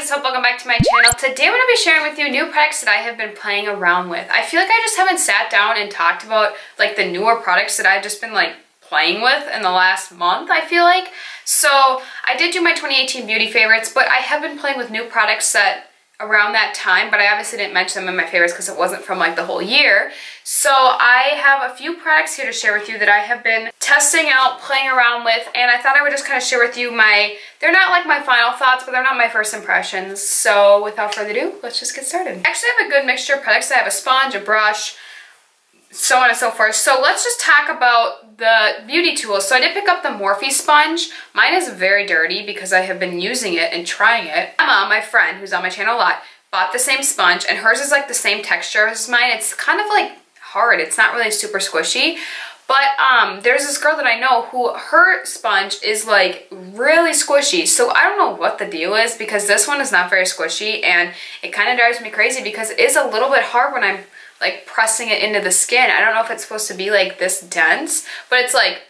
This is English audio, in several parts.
guys, so welcome back to my channel. Today I'm going to be sharing with you new products that I have been playing around with. I feel like I just haven't sat down and talked about like the newer products that I've just been like playing with in the last month, I feel like. So I did do my 2018 beauty favorites, but I have been playing with new products that around that time, but I obviously didn't mention them in my favorites because it wasn't from like the whole year. So I have a few products here to share with you that I have been testing out, playing around with, and I thought I would just kind of share with you they're not like my final thoughts, but they're not my first impressions. So without further ado, let's just get started. I actually have a good mixture of products. I have a sponge, a brush, so on and so forth. So let's just talk about the beauty tools. So I did pick up the Morphe sponge. Mine is very dirty because I have been using it and trying it. Emma, my friend, who's on my channel a lot, bought the same sponge, and hers is like the same texture as mine. It's kind of like hard. It's not really super squishy. But there's this girl that I know who her sponge is like really squishy. So I don't know what the deal is because this one is not very squishy, and it kind of drives me crazy because it is a little bit hard when I'm like pressing it into the skin. I don't know if it's supposed to be like this dense, but it's like,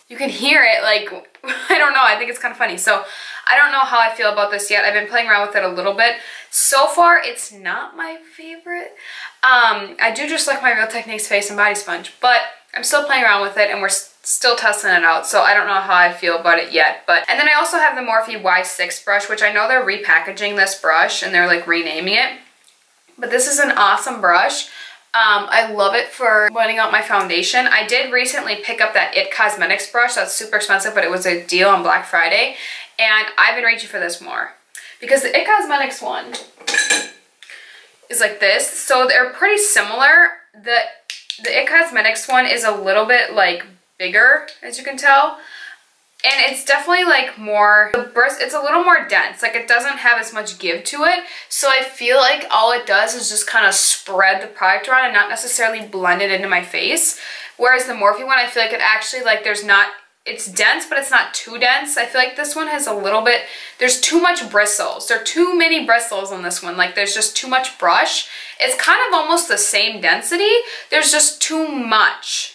you can hear it like, I don't know, I think it's kind of funny. So I don't know how I feel about this yet. I've been playing around with it a little bit. So far, it's not my favorite. I do just like my Real Techniques face and body sponge, but I'm still playing around with it and we're still testing it out, so I don't know how I feel about it yet. And then I also have the Morphe Y6 brush, which I know they're repackaging this brush and they're like renaming it. But this is an awesome brush. I love it for blending out my foundation. I did recently pick up that It Cosmetics brush. That's super expensive, but it was a deal on Black Friday. And I've been reaching for this more. Because the It Cosmetics one is like this. So they're pretty similar. The It Cosmetics one is a little bit like bigger, as you can tell. And it's definitely like more, it's a little more dense, like it doesn't have as much give to it. So I feel like all it does is just kind of spread the product around and not necessarily blend it into my face. Whereas the Morphe one, I feel like it actually like it's dense, but it's not too dense. I feel like this one has a little bit, there's too much bristles. There are too many bristles on this one. Like there's just too much brush. It's kind of almost the same density. There's just too much.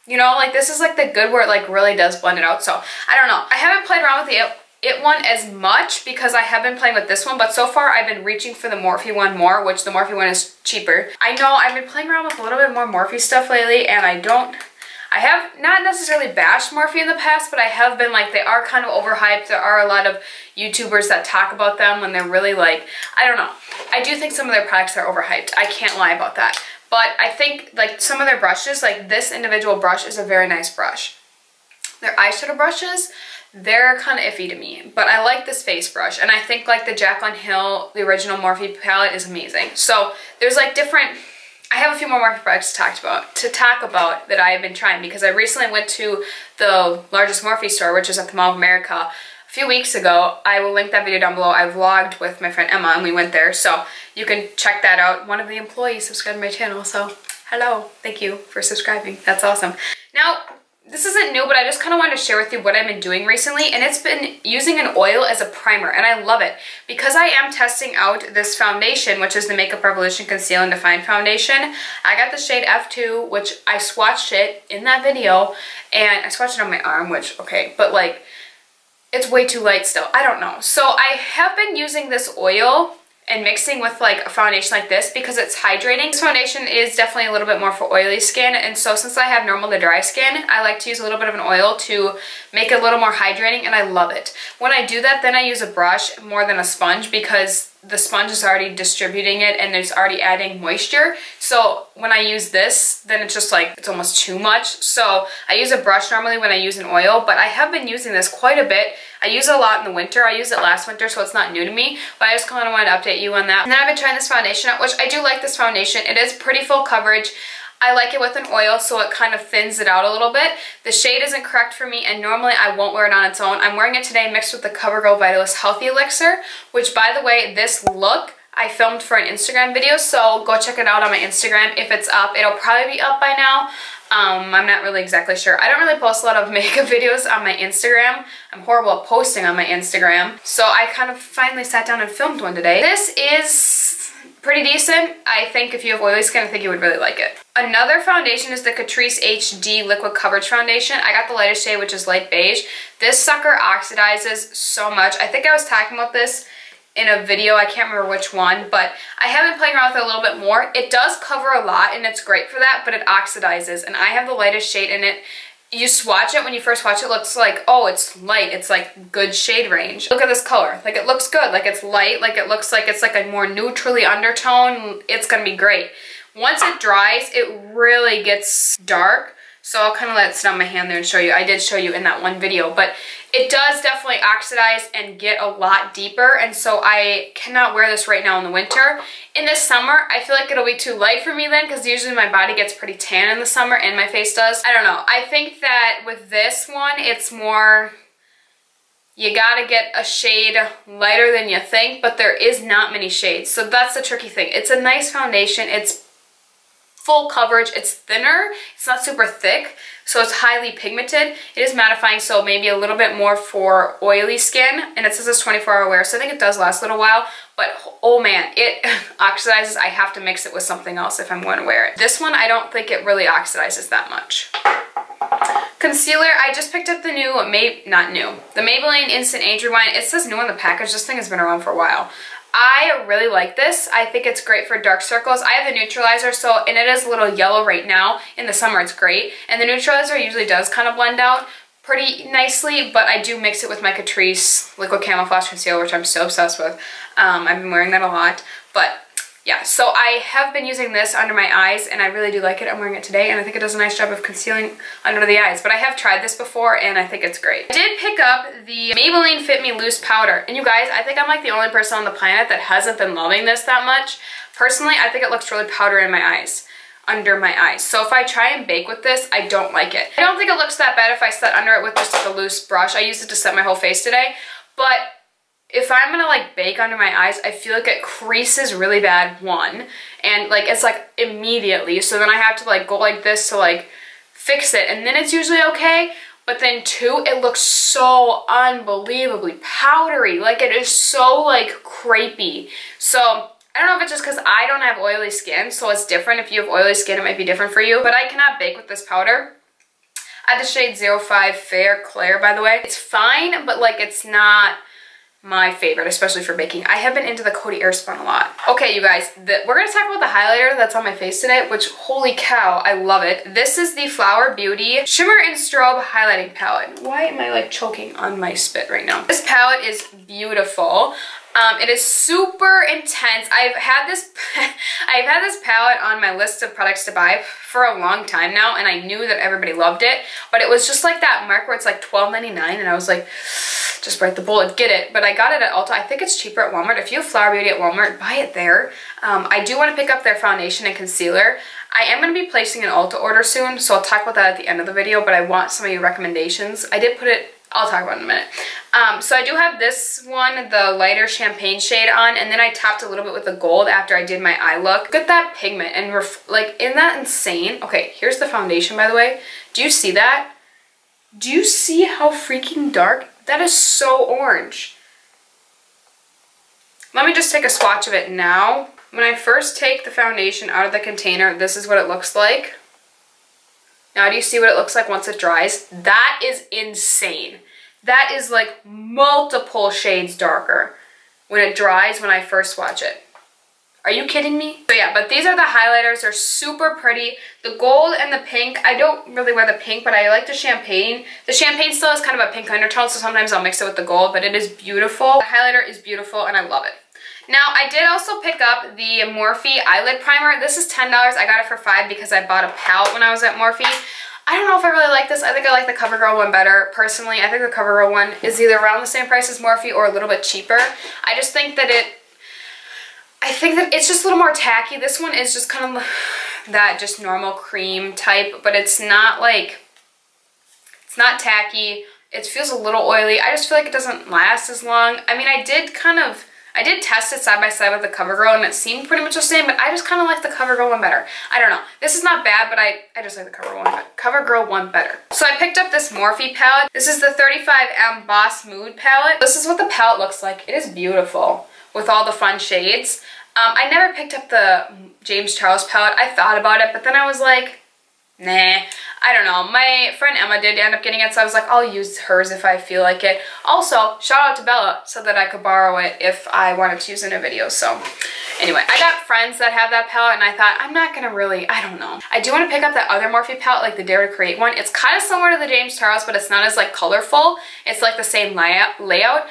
You know, like this is like the good where it like really does blend it out. So I don't know. I haven't played around with the It one as much because I have been playing with this one, but so far I've been reaching for the Morphe one more, which the Morphe one is cheaper. I know I've been playing around with a little bit more Morphe stuff lately, and I have not necessarily bashed Morphe in the past, but I have been like, they are kind of overhyped. There are a lot of YouTubers that talk about them when they're really like, I don't know. I do think some of their products are overhyped. I can't lie about that. But I think like some of their brushes, like this individual brush is a very nice brush. Their eyeshadow brushes, they're kind of iffy to me. But I like this face brush. And I think like the Jaclyn Hill, the original Morphe palette is amazing. So there's like different, I have a few more Morphe products to talk about that I have been trying, because I recently went to the largest Morphe store, which is at the Mall of America, a few weeks ago. I will link that video down below. I vlogged with my friend Emma and we went there, so you can check that out. One of the employees subscribed to my channel, so hello, thank you for subscribing. That's awesome. Now, this isn't new, but I just kind of wanted to share with you what I've been doing recently, and it's been using an oil as a primer, and I love it. Because I am testing out this foundation, which is the Makeup Revolution Conceal and Define Foundation. I got the shade F2, which I swatched it in that video, and I swatched it on my arm, which, okay, but like, it's way too light still. I don't know. So I have been using this oil and mixing with like a foundation like this because it's hydrating. This foundation is definitely a little bit more for oily skin, and so since I have normal to dry skin, I like to use a little bit of an oil to make it a little more hydrating, and I love it. When I do that, then I use a brush more than a sponge because the sponge is already distributing it and it's already adding moisture. So when I use this, then it's just like, it's almost too much. So I use a brush normally when I use an oil, but I have been using this quite a bit. I use it a lot in the winter. I used it last winter, so it's not new to me, but I just kind of wanted to update you on that. And then I've been trying this foundation out, which I do like this foundation. It is pretty full coverage. I like it with an oil, so it kind of thins it out a little bit. The shade isn't correct for me, and normally I won't wear it on its own. I'm wearing it today mixed with the CoverGirl Vitalist Healthy Elixir, which, by the way, this look I filmed for an Instagram video, so go check it out on my Instagram if it's up. It'll probably be up by now. I'm not really exactly sure. I don't really post a lot of makeup videos on my Instagram. I'm horrible at posting on my Instagram. So I kind of finally sat down and filmed one today. This is pretty decent. I think if you have oily skin, I think you would really like it. Another foundation is the Catrice HD Liquid Coverage Foundation. I got the lightest shade, which is light beige. This sucker oxidizes so much. I think I was talking about this in a video, I can't remember which one, but I have been playing around with it a little bit more. It does cover a lot and it's great for that, but it oxidizes, and I have the lightest shade in it. You swatch it, when you first watch it, looks like, oh, it's light, it's like good shade range. Look at this color, like it looks good, like it's light, like it looks like it's like a more neutrally undertone. It's gonna be great. Once it dries, it really gets dark. So I'll kind of let it sit on my hand there and show you. I did show you in that one video, but it does definitely oxidize and get a lot deeper, and so I cannot wear this right now in the winter. In the summer, I feel like it'll be too light for me then, because usually my body gets pretty tan in the summer and my face does. I don't know. I think that with this one, it's more, you gotta get a shade lighter than you think, but there is not many shades, so that's the tricky thing. It's a nice foundation. It's full coverage, it's thinner, it's not super thick, so it's highly pigmented. It is mattifying, so maybe a little bit more for oily skin, and it says it's 24-hour wear, so I think it does last a little while, but oh man, it oxidizes. I have to mix it with something else if I'm going to wear it. This one, I don't think it really oxidizes that much. Concealer, I just picked up the new, the Maybelline Instant Age Rewind. It says new on the package. This thing has been around for a while. I really like this. I think it's great for dark circles. I have the neutralizer, and it is a little yellow right now. In the summer, it's great. And the neutralizer usually does kind of blend out pretty nicely, but I do mix it with my Catrice Liquid Camouflage Concealer, which I'm so obsessed with. I've been wearing that a lot, but yeah, so I have been using this under my eyes, and I really do like it. I'm wearing it today, and I think it does a nice job of concealing under the eyes, but I have tried this before, and I think it's great. I did pick up the Maybelline Fit Me Loose Powder, and you guys, I think I'm like the only person on the planet that hasn't been loving this that much. Personally, I think it looks really powdery in my eyes, under my eyes. So if I try and bake with this, I don't like it. I don't think it looks that bad if I set under it with just like a loose brush. I used it to set my whole face today, but if I'm gonna like bake under my eyes, I feel like it creases really bad, one, and like it's like immediately, so then I have to like go like this to like fix it, and then it's usually okay, but then two, it looks so unbelievably powdery, like it is so like crepey. So I don't know if it's just because I don't have oily skin, so it's different. If you have oily skin, it might be different for you, but I cannot bake with this powder. I have the shade 05 Fair Claire, by the way. It's fine, but like it's not my favorite, especially for baking. I have been into the Coty Airspun a lot. Okay, you guys, we're gonna talk about the highlighter that's on my face today, which, holy cow, I love it. This is the Flower Beauty Shimmer and Strobe Highlighting Palette. Why am I like choking on my spit right now? This palette is beautiful. It is super intense. I've had this palette on my list of products to buy for a long time now, and I knew that everybody loved it, but it was just like that mark where it's like $12.99, and I was like, just bite the bullet, get it. But I got it at Ulta. I think it's cheaper at Walmart. If you have Flower Beauty at Walmart, buy it there. I do want to pick up their foundation and concealer. I am going to be placing an Ulta order soon, so I'll talk about that at the end of the video, but I want some of your recommendations. I did put it, I'll talk about it in a minute. So I do have this one, the lighter champagne shade on, and then I topped a little bit with the gold after I did my eye look. Look at that pigment, and like, isn't that insane? Okay, here's the foundation, by the way. Do you see that? Do you see how freaking dark? That is so orange. Let me just take a swatch of it now. When I first take the foundation out of the container, this is what it looks like. Now, do you see what it looks like once it dries? That is insane. That is like multiple shades darker when it dries when I first swatch it. Are you kidding me? So yeah, but these are the highlighters. They're super pretty. The gold and the pink, I don't really wear the pink, but I like the champagne. The champagne still has kind of a pink undertone, so sometimes I'll mix it with the gold, but it is beautiful. The highlighter is beautiful, and I love it. Now, I did also pick up the Morphe Eyelid Primer. This is $10. I got it for $5 because I bought a palette when I was at Morphe. I don't know if I really like this. I think I like the CoverGirl one better. Personally, I think the CoverGirl one is either around the same price as Morphe or a little bit cheaper. I just think that it's just a little more tacky. This one is just kind of that just normal cream type, but it's not like, it's not tacky. It feels a little oily. I just feel like it doesn't last as long. I mean, I did test it side by side with the CoverGirl, and it seemed pretty much the same, but I just kind of like the CoverGirl one better. I don't know. This is not bad, but I just like the CoverGirl one better. So I picked up this Morphe palette. This is the 35M Boss Mood palette. This is what the palette looks like. It is beautiful with all the fun shades. I never picked up the James Charles palette. I thought about it, but then I was like, nah, I don't know. My friend Emma did end up getting it, so I was like, I'll use hers if I feel like it. Also, shout out to Bella so that I could borrow it if I wanted to use it in a video. So anyway, I got friends that have that palette, and I thought, I'm not gonna really, I don't know. I do want to pick up that other Morphe palette, like the Dare to Create one. It's kind of similar to the James Charles, but it's not as like colorful. It's like the same layout.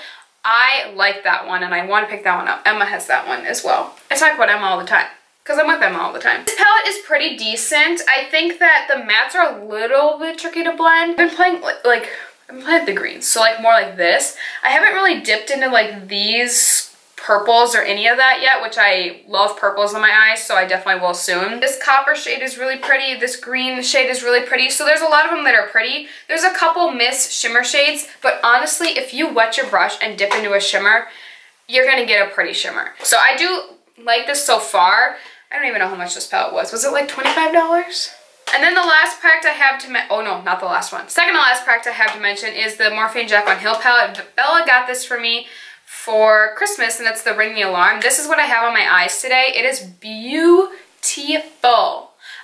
I like that one, and I want to pick that one up. Emma has that one as well. I talk about Emma all the time, because I'm with Emma all the time. This palette is pretty decent. I think that the mattes are a little bit tricky to blend. I've been playing like, I'm playing with the greens, so like more like this. I haven't really dipped into like these purples or any of that yet, which I love purples in my eyes, so I definitely will soon. This copper shade is really pretty. This green shade is really pretty. So there's a lot of them that are pretty. There's a couple Miss Shimmer shades, but honestly, if you wet your brush and dip into a shimmer, you're gonna get a pretty shimmer. So I do like this so far. I don't even know how much this palette was. Was it like $25? And then the last product I have to oh no, not the last one. Second to last product I have to mention is the Morphe and Jaclyn Hill palette. Bella got this for me for Christmas, and it's the Ring the Alarm. This is what I have on my eyes today. It is beautiful.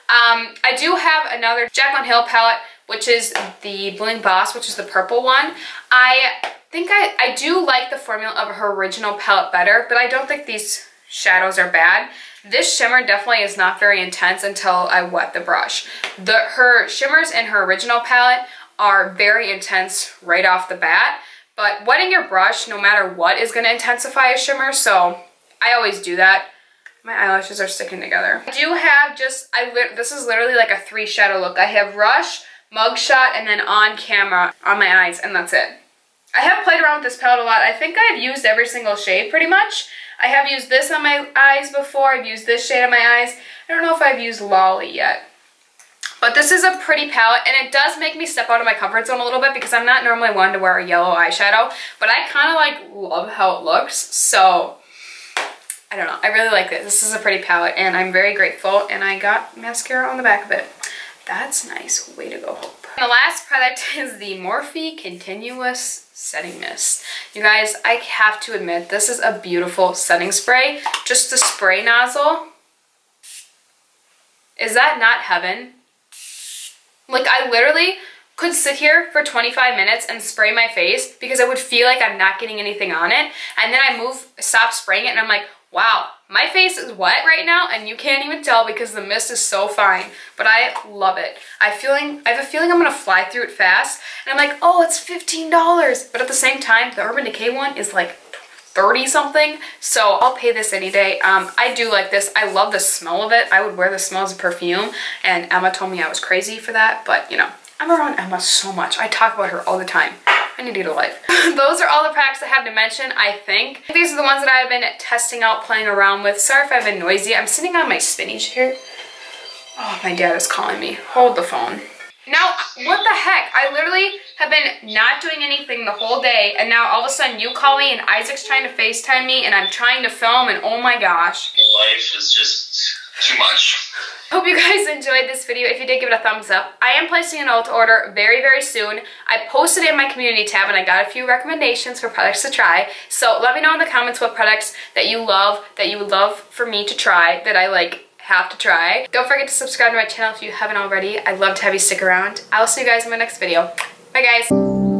I do have another Jaclyn Hill palette, which is the Bling Boss, which is the purple one. I think I do like the formula of her original palette better, but I don't think these shadows are bad. This shimmer definitely is not very intense until I wet the brush. Her shimmers in her original palette are very intense right off the bat, but wetting your brush, no matter what, is going to intensify a shimmer, so I always do that. My eyelashes are sticking together. I do have this is literally like a 3 shadow look. I have Rush, Mugshot, and then On Camera on my eyes, and that's it. I have played around with this palette a lot. I think I've used every single shade pretty much. I have used this on my eyes before. I've used this shade on my eyes. I don't know if I've used Lolly yet. But this is a pretty palette, and it does make me step out of my comfort zone a little bit because I'm not normally one to wear a yellow eyeshadow, but I kind of like love how it looks, so I don't know. I really like this. This is a pretty palette, and I'm very grateful, and I got mascara on the back of it. That's nice. Way to go, Hope. And the last product is the Morphe Continuous Setting Mist. You guys, I have to admit, this is a beautiful setting spray. Just the spray nozzle. Is that not heaven? Like, I literally could sit here for 25 minutes and spray my face because I would feel like I'm not getting anything on it. And then I stop spraying it, and I'm like, wow, my face is wet right now and you can't even tell because the mist is so fine. But I love it. I have a feeling I'm gonna fly through it fast. And I'm like, oh, it's $15. But at the same time, the Urban Decay one is like 30 something, so I'll pay this any day. I do like this. I love the smell of it. I would wear the smell as a perfume, and Emma told me I was crazy for that, but you know, I'm around Emma so much. I talk about her all the time. I need to get a life. Those are all the products I have to mention, I think. These are the ones that I've been testing out, playing around with. Sorry if I've been noisy. I'm sitting on my spinach here. Oh, my dad is calling me. Hold the phone. Now, what the heck? I literally have been not doing anything the whole day, and now all of a sudden you call me and Isaac's trying to FaceTime me and I'm trying to film, and oh my gosh. Life is just too much. Hope you guys enjoyed this video. If you did, give it a thumbs up. I am placing an Ulta order very, very soon. I posted it in my community tab and I got a few recommendations for products to try. So let me know in the comments what products that you love, that you would love for me to try, that I like have to try. Don't forget to subscribe to my channel if you haven't already. I'd love to have you stick around. I'll see you guys in my next video. Bye guys.